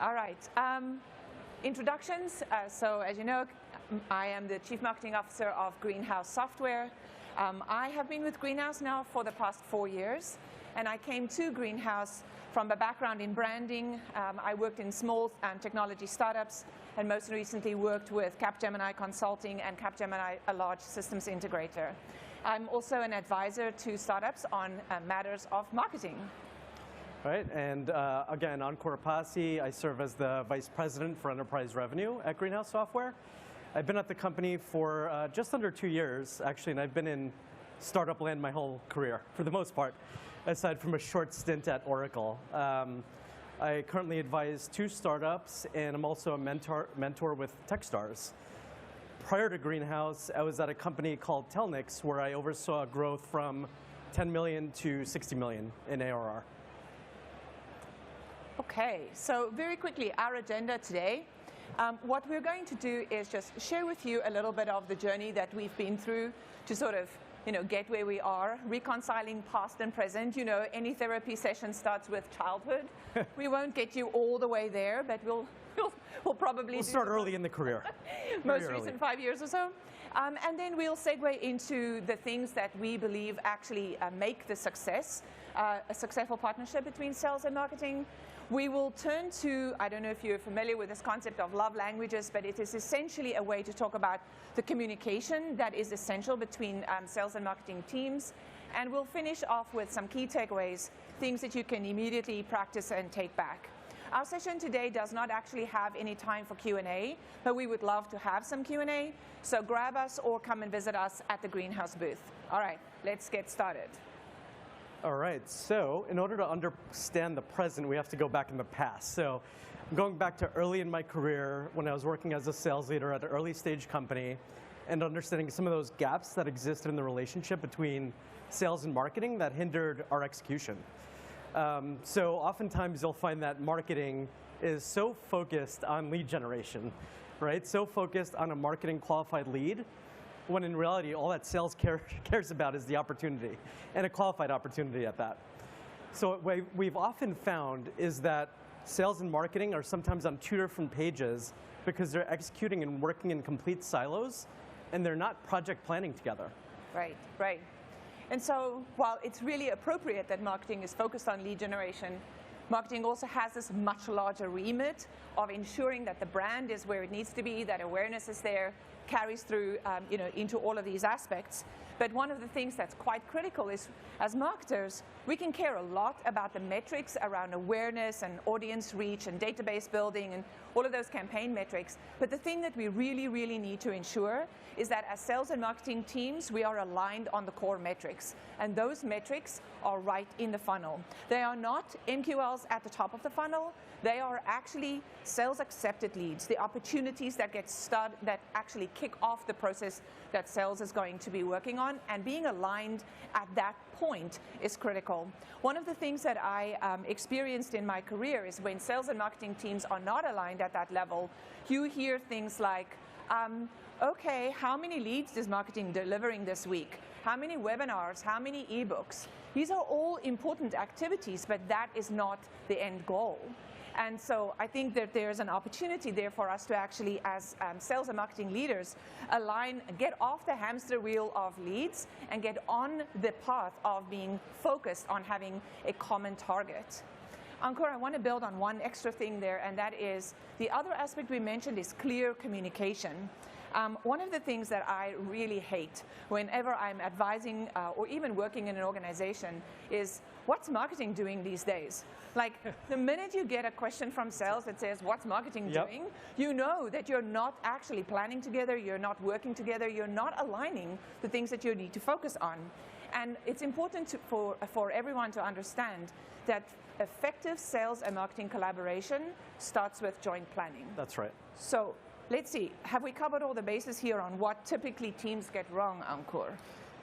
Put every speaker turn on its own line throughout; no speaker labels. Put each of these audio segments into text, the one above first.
All right. Introductions. So as you know, I am the Chief Marketing Officer of Greenhouse Software. I have been with Greenhouse now for the past 4 years, and I came to Greenhouse from a background in branding. I worked in small technology startups, and most recently worked with Capgemini Consulting and Capgemini, a large systems integrator. I'm also an advisor to startups on matters of marketing.
Right, and again, Ankur Apasi, I serve as the Vice President for Enterprise Revenue at Greenhouse Software. I've been at the company for just under 2 years, actually, and I've been in startup land my whole career, for the most part, aside from a short stint at Oracle. I currently advise 2 startups, and I'm also a mentor with Techstars. Prior to Greenhouse, I was at a company called Telnix, where I oversaw growth from 10 million to 60 million in ARR.
Okay, so very quickly, our agenda today. What we're going to do is just share with you a little bit of the journey that we've been through to sort of, get where we are, reconciling past and present. Any therapy session starts with childhood. We won't get you all the way there, but we'll probably
start early in the career.
Most recent 5 years or so. And then we'll segue into the things that we believe actually make the success, a successful partnership between sales and marketing. We will turn to, I don't know if you're familiar with this concept of love languages, but it is essentially a way to talk about the communication that is essential between sales and marketing teams. And we'll finish off with some key takeaways, things that you can immediately practice and take back. Our session today does not actually have any time for Q&A, but we would love to have some Q&A. So grab us or come and visit us at the Greenhouse booth. All right, let's get started.
All right, so in order to understand the present, we have to go back in the past. So I'm going back to early in my career when I was working as a sales leader at an early stage company and understanding some of those gaps that existed in the relationship between sales and marketing that hindered our execution. So oftentimes you'll find that marketing is so focused on lead generation, right? So focused on a marketing qualified lead, when in reality, all that sales cares about is the opportunity, and a qualified opportunity at that. So what we've often found is that sales and marketing are sometimes on 2 different pages because they're executing and working in complete silos, and they're not project planning together.
Right, right. And so while it's really appropriate that marketing is focused on lead generation, marketing also has this much larger remit of ensuring that the brand is where it needs to be, that awareness is there, carries through into all of these aspects. But one of the things that's quite critical is, as marketers, we can care a lot about the metrics around awareness and audience reach and database building and all of those campaign metrics. But the thing that we really, really need to ensure is that as sales and marketing teams, we are aligned on the core metrics. And those metrics are right in the funnel. They are not MQLs at the top of the funnel. They are actually sales accepted leads, the opportunities that get started, that actually kick off the process that sales is going to be working on, and being aligned at that point is critical. One of the things that I experienced in my career is when sales and marketing teams are not aligned at that level, you hear things like, okay, how many leads is marketing delivering this week? How many webinars? How many ebooks? These are all important activities, but that is not the end goal. And so I think that there's an opportunity there for us to actually, as sales and marketing leaders, get off the hamster wheel of leads and get on the path of being focused on having a common target. Ankur, I want to build on one extra thing there, and that is the other aspect we mentioned is clear communication. One of the things that I really hate whenever I'm advising or even working in an organization is, what's marketing doing these days? Like, the minute you get a question from sales that says, what's marketing doing? You know that you're not actually planning together, you're not working together, you're not aligning the things that you need to focus on. And it's important for everyone to understand that effective sales and marketing collaboration starts with joint planning.
That's right.
So let's see, have we covered all the bases here on what typically teams get wrong, Ankur?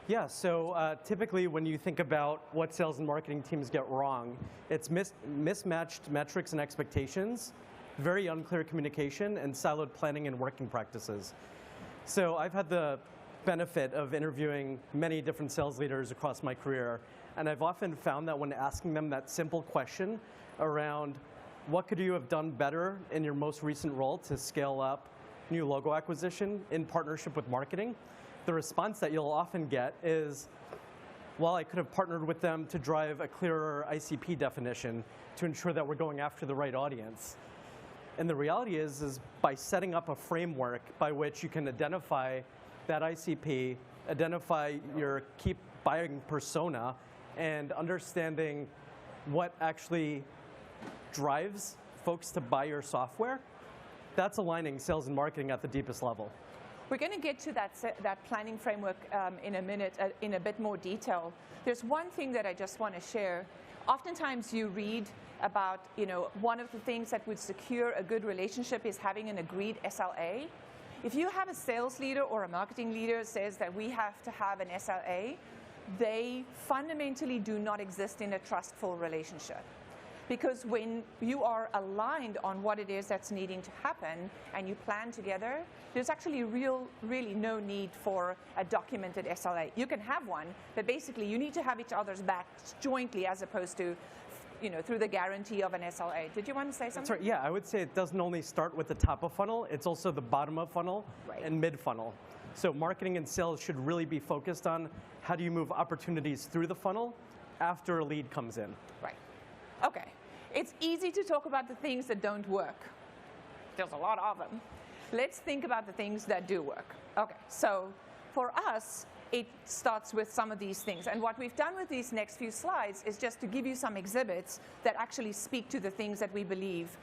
Yeah, so typically when you think about what sales and marketing teams get wrong, it's mismatched metrics and expectations, very unclear communication, and siloed planning and working practices. So I've had the benefit of interviewing many different sales leaders across my career, and I've often found that when asking them that simple question around what could you have done better in your most recent role to scale up new logo acquisition in partnership with marketing? The response that you'll often get is, well, I could have partnered with them to drive a clearer ICP definition to ensure that we're going after the right audience. And the reality is by setting up a framework by which you can identify that ICP, identify your key buying persona, and understanding what actually drives folks to buy your software, that's aligning sales and marketing at the deepest level.
We're going to get to that planning framework in a minute in a bit more detail. There's one thing that I just want to share. Oftentimes you read about, one of the things that would secure a good relationship is having an agreed SLA. If you have a sales leader or a marketing leader says that we have to have an SLA, they fundamentally do not exist in a trustful relationship. Because when you are aligned on what it is that's needing to happen and you plan together, there's actually really no need for a documented SLA. You can have one, but basically you need to have each other's backs jointly as opposed to through the guarantee of an SLA. Did you want to say something?
That's right. Yeah, I would say it doesn't only start with the top of funnel, it's also the bottom of funnel and mid funnel. So marketing and sales should really be focused on how do you move opportunities through the funnel after a lead comes in.
Right. Okay. It's easy to talk about the things that don't work. There's a lot of them. Let's think about the things that do work. Okay, so for us, it starts with some of these things. And what we've done with these next few slides is just to give you some exhibits that actually speak to the things that we believe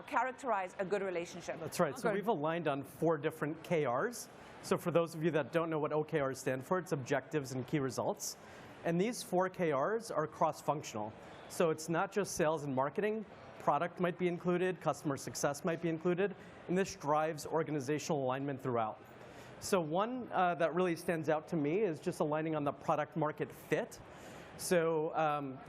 characterize a good relationship.
That's right. So we've aligned on 4 different KRs. So for those of you that don't know what OKRs stand for, it's objectives and key results. And these 4 KRs are cross-functional. So it's not just sales and marketing. Product might be included, customer success might be included, and this drives organizational alignment throughout. So one that really stands out to me is just aligning on the product market fit. So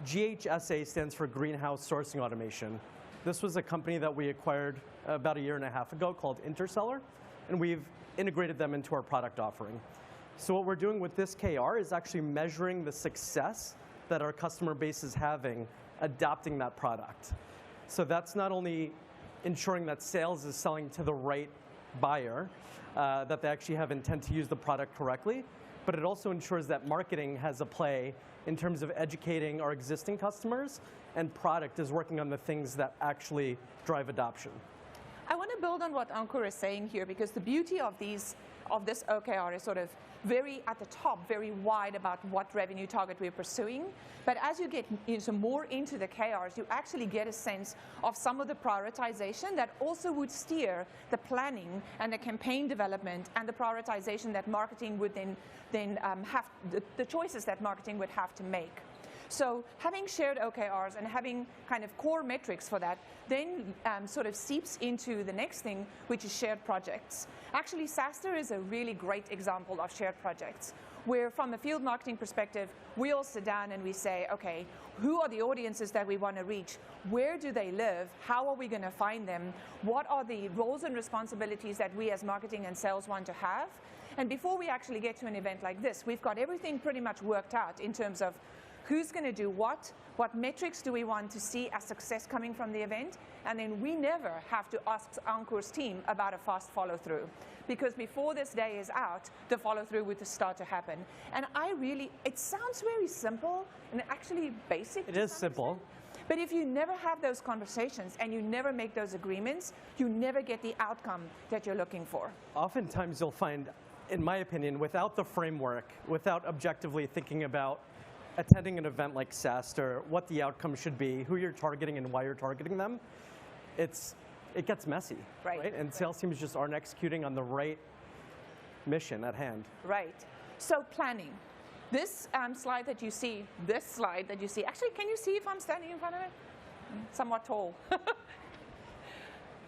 GHSA stands for Greenhouse Sourcing Automation. This was a company that we acquired about 1.5 years ago called Interseller, and we've integrated them into our product offering. So what we're doing with this KR is actually measuring the success that our customer base is having adopting that product. So that's not only ensuring that sales is selling to the right buyer, that they actually have intent to use the product correctly, but it also ensures that marketing has a play in terms of educating our existing customers, and product is working on the things that actually drive adoption.
I want to build on what Ankur is saying here, because the beauty of this OKR is sort of very at the top, very wide about what revenue target we're pursuing. But as you get more into the KRs, you actually get a sense of some of the prioritization that also would steer the planning and the campaign development and the prioritization that marketing would then have, the choices that marketing would have to make. So having shared OKRs and having kind of core metrics for that then sort of seeps into the next thing, which is shared projects. Actually, SaaStr is a really great example of shared projects, where from a field marketing perspective, we all sit down and we say, okay, who are the audiences that we want to reach? Where do they live? How are we going to find them? What are the roles and responsibilities that we as marketing and sales want to have? And before we actually get to an event like this, we've got everything pretty much worked out in terms of who's going to do what metrics do we want to see as success coming from the event, and then we never have to ask Ankur's team about a fast follow-through. Because before this day is out, the follow-through would start to happen. And it sounds very simple and actually basic.
It is simple.
But if you never have those conversations and you never make those agreements, you never get the outcome that you're looking for.
Oftentimes you'll find, in my opinion, without the framework, without objectively thinking about attending an event like SaaStr, what the outcome should be, who you're targeting and why you're targeting them, it gets messy, right? And sales teams just aren't executing on the right mission at hand.
Right. So planning. This slide that you see, actually, can you see if I'm standing in front of it? Somewhat tall.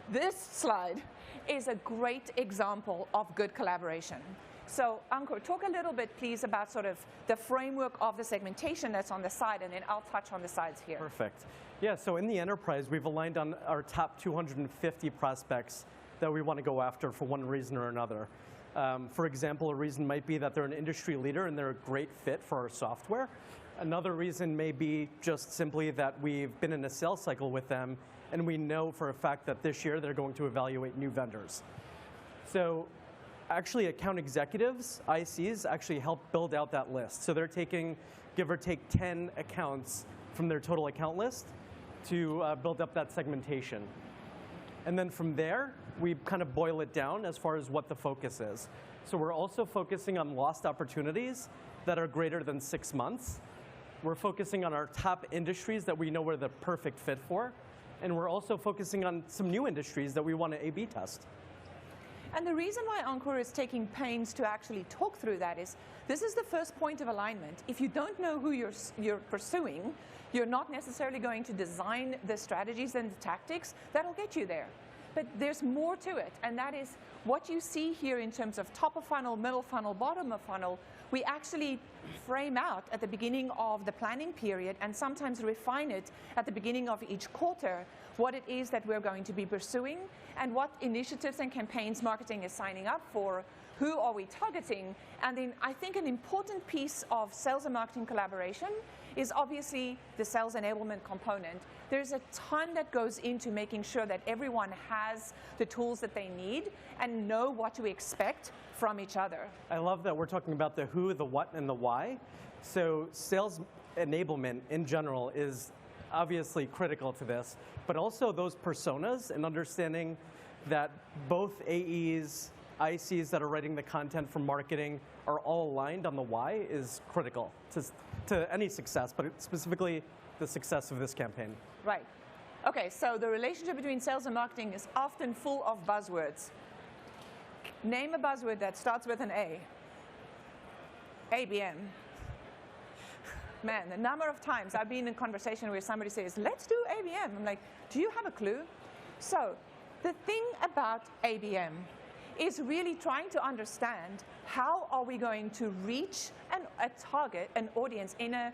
This slide is a great example of good collaboration. So Ankur, talk a little bit, please, about sort of the framework of the segmentation that's on the side, and then I'll touch on the sides here.
Perfect. Yeah, so in the enterprise, we've aligned on our top 250 prospects that we want to go after for one reason or another. For example, a reason might be that they're an industry leader and they're a great fit for our software. Another reason may be just simply that we've been in a sales cycle with them and we know for a fact that this year they're going to evaluate new vendors. So actually account executives, ICs, actually help build out that list. So they're taking, give or take, 10 accounts from their total account list to build up that segmentation. And then from there, we kind of boil it down as far as what the focus is. So we're also focusing on lost opportunities that are greater than 6 months. We're focusing on our top industries that we know we're the perfect fit for. And we're also focusing on some new industries that we want to A/B test.
And the reason why Encore is taking pains to actually talk through that is this is the first point of alignment. If you don't know who you're pursuing, you're not necessarily going to design the strategies and the tactics that'll get you there. But there's more to it, and that is what you see here in terms of top of funnel, middle funnel, bottom of funnel. We actually frame out at the beginning of the planning period and sometimes refine it at the beginning of each quarter what it is that we're going to be pursuing and what initiatives and campaigns marketing is signing up for, who are we targeting, and then I think an important piece of sales and marketing collaboration is obviously the sales enablement component. There's a ton that goes into making sure that everyone has the tools that they need and know what to expect from each other.
I love that we're talking about the who, the what, and the why. So sales enablement in general is obviously critical to this, but also those personas and understanding that both AEs, ICs that are writing the content for marketing are all aligned on the why is critical to any success, but specifically the success of this campaign.
Right. Okay, so the relationship between sales and marketing is often full of buzzwords. Name a buzzword that starts with an A. ABM. Man, the number of times I've been in conversation where somebody says, let's do ABM. I'm like, do you have a clue? So the thing about ABM is really trying to understand how are we going to reach a target, an audience in a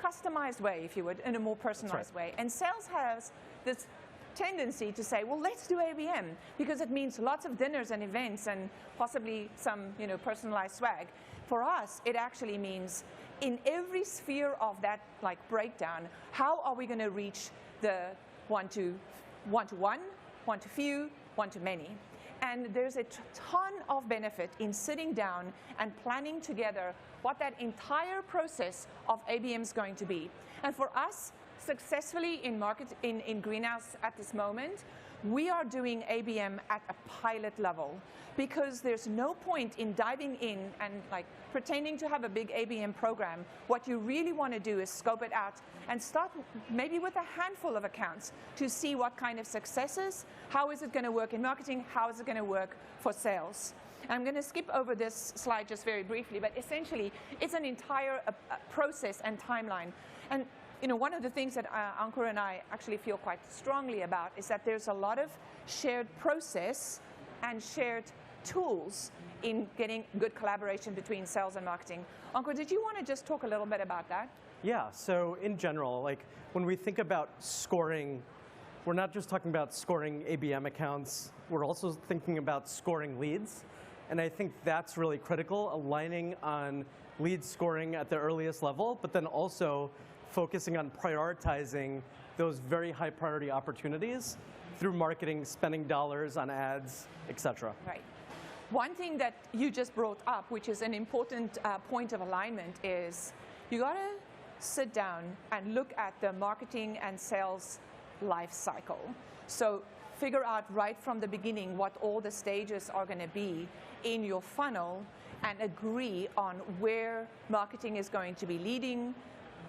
customized way, if you would, in a more personalized way. And sales has this tendency to say, well, let's do ABM because it means lots of dinners and events and possibly some personalized swag. For us, it actually means in every sphere of that breakdown, how are we going to reach the one-to-one, one-to-few, one-to-many? And there's a ton of benefit in sitting down and planning together what that entire process of ABM is going to be. And for us, successfully in Greenhouse at this moment, we are doing ABM at a pilot level because there's no point in diving in and pretending to have a big ABM program. What you really want to do is scope it out and start maybe with a handful of accounts to see what kind of successes, how is it going to work in marketing, how is it going to work for sales. I'm going to skip over this slide just very briefly, but essentially it's an entire process and timeline. And one of the things that Ankur and I actually feel quite strongly about is that there's a lot of shared process and shared tools in getting good collaboration between sales and marketing. Ankur, did you want to just talk a little bit about that?
Yeah, so in general, when we think about scoring, we're not just talking about scoring ABM accounts, we're also thinking about scoring leads. And I think that's really critical, aligning on lead scoring at the earliest level, but then also focusing on prioritizing those very high priority opportunities through marketing, spending dollars on ads, et cetera.
Right. One thing that you just brought up, which is an important point of alignment, is you got to sit down and look at the marketing and sales life cycle. So figure out right from the beginning what all the stages are going to be in your funnel and agree on where marketing is going to be leading,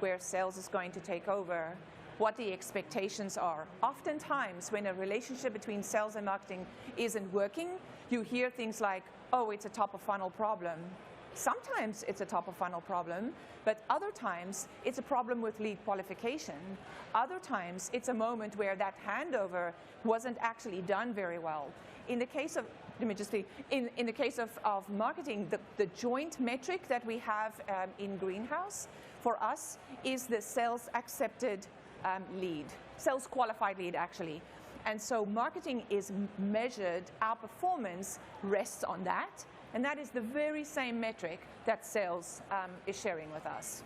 where sales is going to take over, what the expectations are. Oftentimes, when a relationship between sales and marketing isn't working, you hear things like, oh, it's a top of funnel problem. Sometimes it's a top of funnel problem, but other times it's a problem with lead qualification. Other times it's a moment where that handover wasn't actually done very well. In the case of, let me just say, in the case of marketing, the joint metric that we have in Greenhouse for us is the sales accepted lead, sales qualified lead actually. And so marketing is measured, our performance rests on that, and that is the very same metric that sales is sharing with us.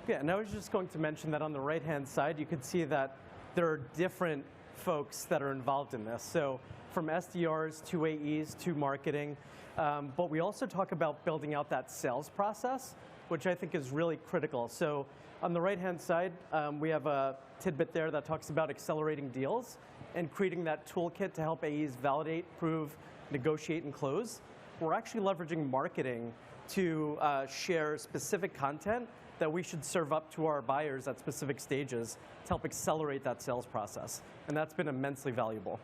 Yeah, and I was just going to mention that on the right-hand side, you could see that there are different folks that are involved in this. So from SDRs to AEs to marketing, but we also talk about building out that sales process, which I think is really critical. So on the right-hand side, we have a tidbit there that talks about accelerating deals and creating that toolkit to help AEs validate, prove, negotiate, and close. We're actually leveraging marketing to share specific content that we should serve up to our buyers at specific stages to help accelerate that sales process. And that's been immensely valuable.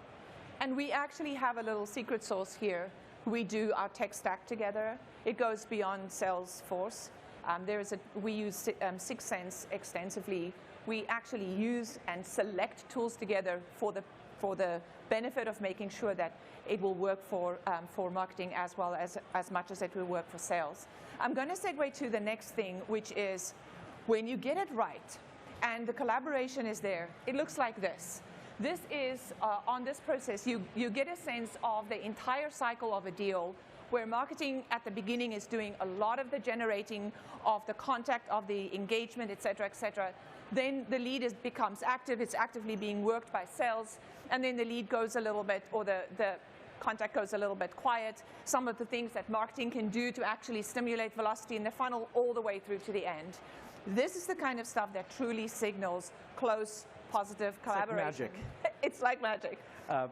And we actually have a little secret sauce here. We do our tech stack together. It goes beyond Salesforce. We use 6 Sense extensively. We actually use and select tools together for the benefit of making sure that it will work for marketing as well as much as it will work for sales. I'm going to segue to the next thing, which is when you get it right and the collaboration is there, it looks like this. This is, on this process, you get a sense of the entire cycle of a deal where marketing at the beginning is doing a lot of the generating of the contact, of the engagement, et cetera, then the lead becomes active, it's actively being worked by sales, and then the lead goes a little bit, or the contact goes a little bit quiet. Some of the things that marketing can do to actually stimulate velocity in the funnel all the way through to the end. This is the kind of stuff that truly signals close, positive collaboration.
It's like magic.
It's like magic.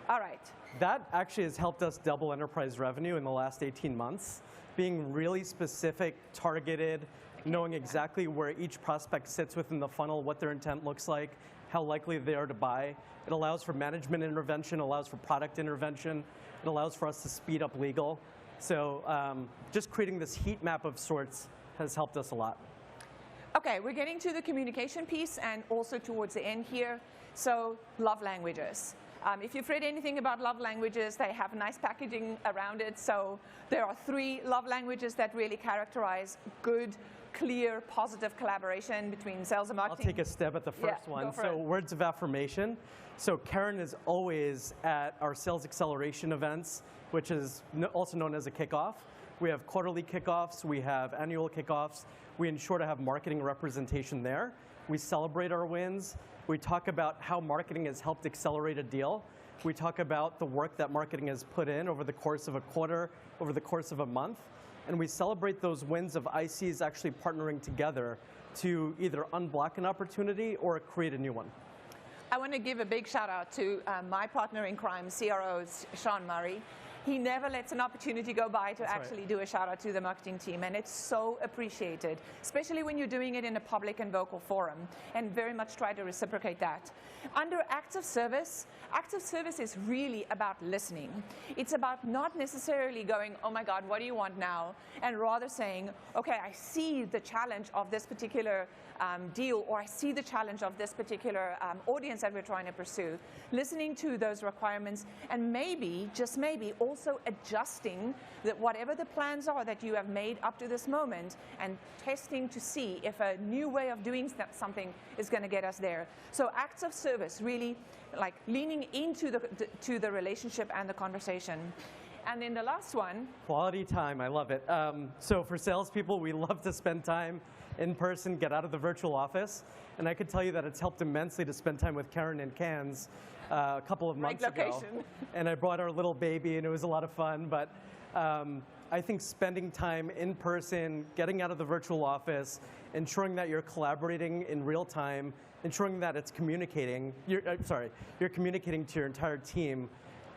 All right.
That actually has helped us double enterprise revenue in the last 18 months, being really specific, targeted, knowing exactly where each prospect sits within the funnel, what their intent looks like, how likely they are to buy. It allows for management intervention, allows for product intervention, it allows for us to speed up legal. So just creating this heat map of sorts has helped us a lot.
Okay, we're getting to the communication piece and also towards the end here. So love languages. If you've read anything about love languages, they have nice packaging around it. So there are 3 love languages that really characterize good, clear, positive collaboration between sales and marketing.
I'll take a stab at the first one. So words of affirmation. So Karen is always at our sales acceleration events, which is also known as a kickoff. We have quarterly kickoffs, we have annual kickoffs. We ensure to have marketing representation there. We celebrate our wins. We talk about how marketing has helped accelerate a deal. We talk about the work that marketing has put in over the course of a quarter, over the course of a month. And we celebrate those wins of ICs actually partnering together to either unblock an opportunity or create a new one.
I want to give a big shout out to my partner in crime, CRO, Sean Murray. He never lets an opportunity go by to actually do a shout out to the marketing team, and it's so appreciated, especially when you're doing it in a public and vocal forum, and very much try to reciprocate that. Under acts of service is really about listening. It's about not necessarily going, oh my God, what do you want now? And rather saying, okay, I see the challenge of this particular deal, or I see the challenge of this particular audience that we're trying to pursue. Listening to those requirements, and maybe, just maybe, also adjusting that whatever the plans are that you have made up to this moment, and testing to see if a new way of doing something is going to get us there. So acts of service, really like leaning into the relationship and the conversation. And then the last one.
Quality time, I love it. So for salespeople, we love to spend time in person, get out of the virtual office. And I could tell you that it's helped immensely to spend time with Karen in Cannes a couple of months ago. And I brought our little baby, and it was a lot of fun. But I think spending time in person, getting out of the virtual office, ensuring that you're collaborating in real time, ensuring that it's communicating, you're communicating to your entire team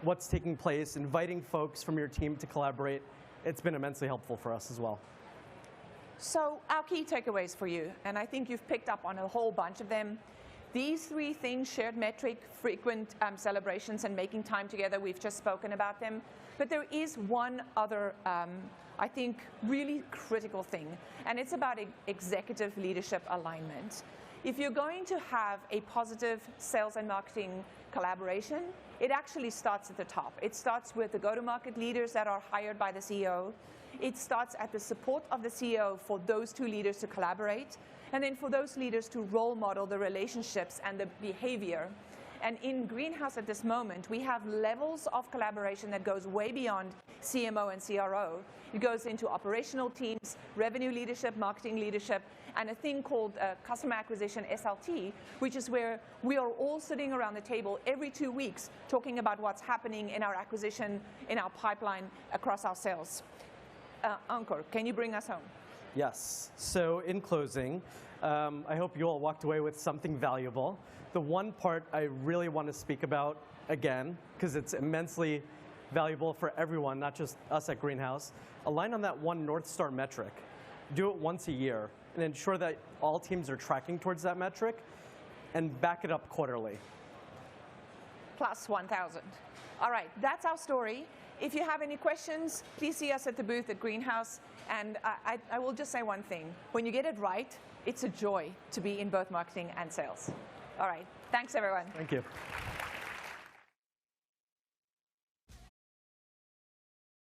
what's taking place, inviting folks from your team to collaborate. It's been immensely helpful for us as well.
So our key takeaways for you, and I think you've picked up on a whole bunch of them. These 3 things, shared metric, frequent celebrations, and making time together, we've just spoken about them. But there is one other, I think, really critical thing, and it's about executive leadership alignment. If you're going to have a positive sales and marketing collaboration, it actually starts at the top. It starts with the go-to-market leaders that are hired by the CEO. It starts at the support of the CEO for those 2 leaders to collaborate, and then for those leaders to role model the relationships and the behavior. And in Greenhouse at this moment, we have levels of collaboration that goes way beyond CMO and CRO. It goes into operational teams, revenue leadership, marketing leadership, and a thing called customer acquisition, SLT, which is where we are all sitting around the table every 2 weeks talking about what's happening in our acquisition, in our pipeline, across our sales. Ankur, can you bring us home?
Yes. So in closing, I hope you all walked away with something valuable. The one part I really want to speak about again, because it's immensely valuable for everyone, not just us at Greenhouse, align on that one North Star metric. Do it once a year and ensure that all teams are tracking towards that metric and back it up quarterly.
Plus 1,000. All right, that's our story. If you have any questions, please see us at the booth at Greenhouse. And I will just say one thing. When you get it right, it's a joy to be in both marketing and sales. All right, thanks everyone.
Thank you.